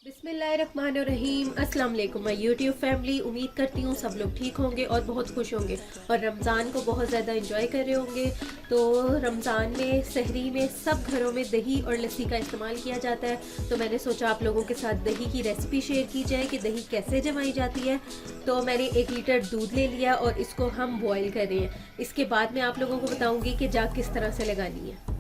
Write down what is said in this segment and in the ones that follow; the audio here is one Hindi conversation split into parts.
बिस्मिल्लाहिर्रहमानिर्रहीम। अस्सलाम वालेकुम माय यूट्यूब फैमिली। उम्मीद करती हूँ सब लोग ठीक होंगे और बहुत खुश होंगे और रमज़ान को बहुत ज़्यादा इंजॉय कर रहे होंगे। तो रमज़ान में सहरी में सब घरों में दही और लस्सी का इस्तेमाल किया जाता है, तो मैंने सोचा आप लोगों के साथ दही की रेसिपी शेयर की जाए कि दही कैसे जमाई जाती है। तो मैंने 1 लीटर दूध ले लिया और इसको हम बॉयल कर रहे हैं। इसके बाद मैं आप लोगों को बताऊँगी कि जाग किस तरह से लगानी है।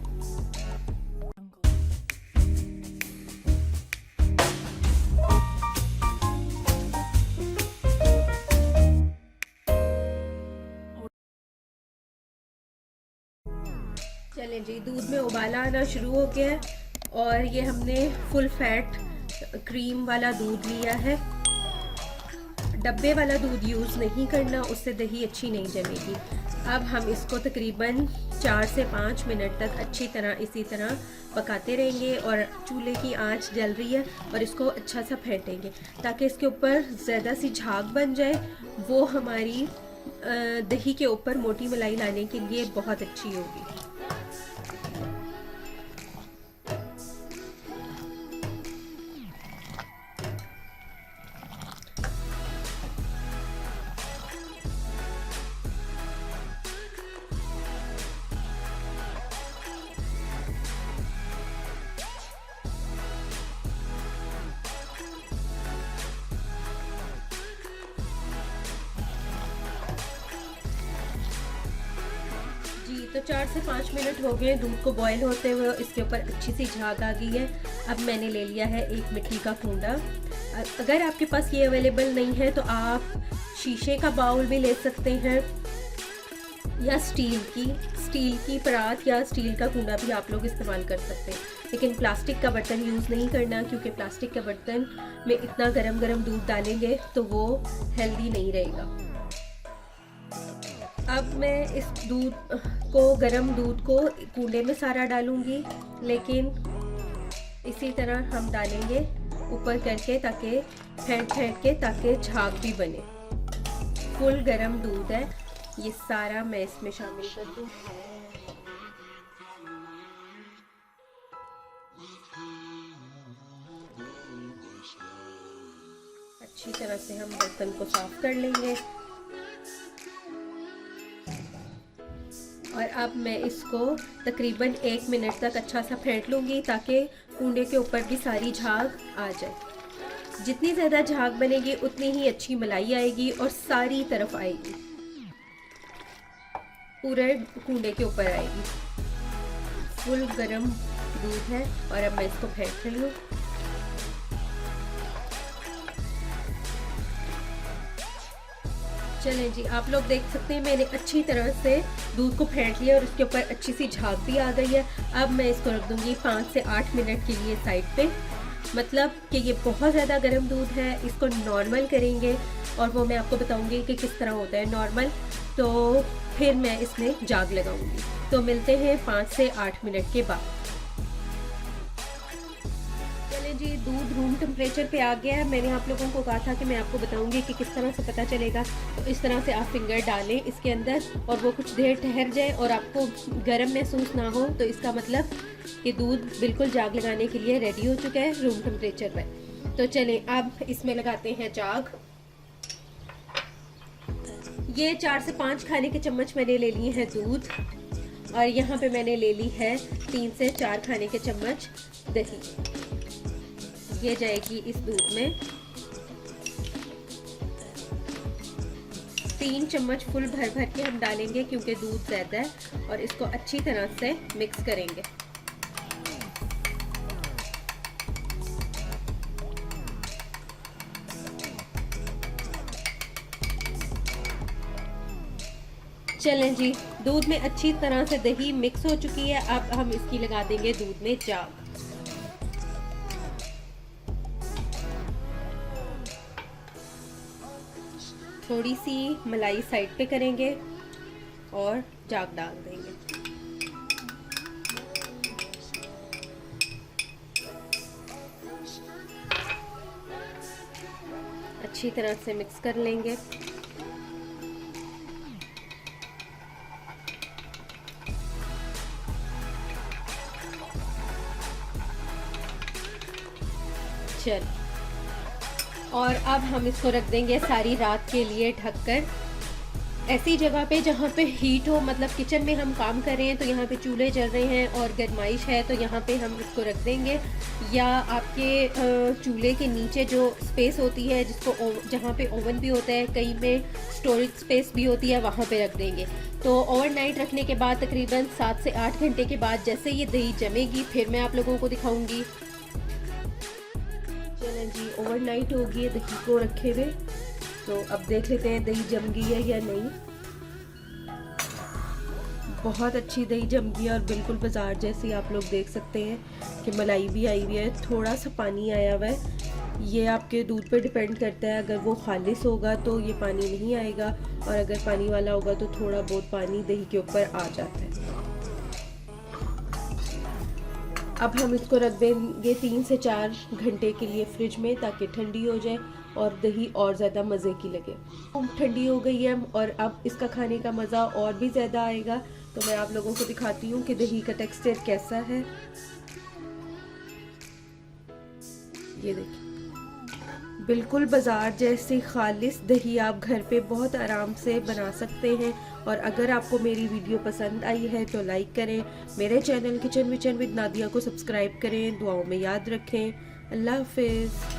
चलें जी, दूध में उबाला आना शुरू हो गया है और ये हमने फुल फैट क्रीम वाला दूध लिया है। डब्बे वाला दूध यूज़ नहीं करना, उससे दही अच्छी नहीं जमेगी। अब हम इसको तकरीबन 4 से 5 मिनट तक अच्छी तरह इसी तरह पकाते रहेंगे और चूल्हे की आंच जल रही है और इसको अच्छा सा फेंटेंगे ताकि इसके ऊपर ज़्यादा सी झाग बन जाए। वो हमारी दही के ऊपर मोटी मलाई लाने के लिए बहुत अच्छी होगी। तो 4 से 5 मिनट हो गए दूध को बॉयल होते हुए, इसके ऊपर अच्छी सी झाग आ गई है। अब मैंने ले लिया है एक मिट्टी का कूंडा। अगर आपके पास ये अवेलेबल नहीं है तो आप शीशे का बाउल भी ले सकते हैं या स्टील की परात या स्टील का कूंडा भी आप लोग इस्तेमाल कर सकते हैं। लेकिन प्लास्टिक का बर्तन यूज़ नहीं करना, क्योंकि प्लास्टिक के बर्तन में इतना गरम गरम दूध डालेंगे तो वो हेल्दी नहीं रहेगा। अब मैं इस गरम दूध को कूंडे में सारा डालूंगी, लेकिन इसी तरह हम डालेंगे ऊपर करके ताकि फेंट के ताकि झाग भी बने। फुल गरम दूध है, ये सारा मैं इसमें शामिल कर दूँ। अच्छी तरह से हम बर्तन को साफ कर लेंगे और अब मैं इसको तकरीबन 1 मिनट तक अच्छा सा फेंट लूँगी ताकि कूंडे के ऊपर की सारी झाग आ जाए। जितनी ज़्यादा झाग बनेगी उतनी ही अच्छी मलाई आएगी और सारी तरफ आएगी, पूरे कूंडे के ऊपर आएगी। फुल गरम दूध है और अब मैं इसको फेंट रही हूँ। चलें जी, आप लोग देख सकते हैं मैंने अच्छी तरह से दूध को फेंट लिया और इसके ऊपर अच्छी सी झाग भी आ गई है। अब मैं इसको रख दूंगी 5 से 8 मिनट के लिए साइड पे। मतलब कि ये बहुत ज़्यादा गर्म दूध है, इसको नॉर्मल करेंगे और वो मैं आपको बताऊंगी कि किस तरह होता है नॉर्मल। तो फिर मैं इसमें झाग लगाऊंगी। तो मिलते हैं 5 से 8 मिनट के बाद। जी, दूध रूम टेम्परेचर पे आ गया है। मैंने आप लोगों को कहा था कि मैं आपको बताऊंगी कि किस तरह से पता चलेगा। तो इस तरह से आप फिंगर डालें इसके अंदर और वो कुछ देर ठहर जाए और आपको गर्म महसूस ना हो, तो इसका मतलब कि दूध बिल्कुल जाग लगाने के लिए रेडी हो चुका है रूम टेम्परेचर पर। तो चलें अब इसमें लगाते हैं जाग। ये 4 से 5 खाने के चम्मच मैंने ले लिए हैं दूध और यहाँ पे मैंने ले ली है 3 से 4 खाने के चम्मच दही। ये जाएगी इस दूध में। 3 चम्मच फुल भर भर के हम डालेंगे क्योंकि दूध ज़्यादा है, और इसको अच्छी तरह से मिक्स करेंगे। चलें जी, दूध में अच्छी तरह से दही मिक्स हो चुकी है। अब हम इसकी लगा देंगे दूध में जाग। थोड़ी सी मलाई साइड पे करेंगे और जाग डाल देंगे। अच्छी तरह से मिक्स कर लेंगे। चल और अब हम इसको रख देंगे सारी रात के लिए ढककर ऐसी जगह पे जहाँ पे हीट हो, मतलब किचन में हम काम कर रहे हैं तो यहाँ पे चूल्हे जल रहे हैं और गर्माइश है तो यहाँ पे हम इसको रख देंगे, या आपके चूल्हे के नीचे जो स्पेस होती है जिसको जहाँ पे ओवन भी होता है, कहीं में स्टोरेज स्पेस भी होती है, वहाँ पे रख देंगे। तो ओवरनाइट रखने के बाद तकरीबन 7 से 8 घंटे के बाद जैसे ये दही जमेगी फिर मैं आप लोगों को दिखाऊंगी। चलें जी, ओवरनाइट हो गई है दही को रखे हुए, तो अब देख लेते हैं दही जम गई है या नहीं। बहुत अच्छी दही जम गई है और बिल्कुल बाजार जैसी आप लोग देख सकते हैं कि मलाई भी आई हुई है। थोड़ा सा पानी आया हुआ है, ये आपके दूध पे डिपेंड करता है। अगर वो खालिस होगा तो ये पानी नहीं आएगा और अगर पानी वाला होगा तो थोड़ा बहुत पानी दही के ऊपर आ जाता है। अब हम इसको रख देंगे 3 से 4 घंटे के लिए फ्रिज में ताकि ठंडी हो जाए और दही और ज़्यादा मज़े की लगे। ठंडी हो गई है और अब इसका खाने का मज़ा और भी ज़्यादा आएगा। तो मैं आप लोगों को दिखाती हूँ कि दही का टेक्सचर कैसा है। ये देखिए, बिल्कुल बाज़ार जैसी खालिस दही आप घर पे बहुत आराम से बना सकते हैं। और अगर आपको मेरी वीडियो पसंद आई है तो लाइक करें, मेरे चैनल किचन विचन विद नादिया को सब्सक्राइब करें, दुआओं में याद रखें। अल्लाह हाफिज़।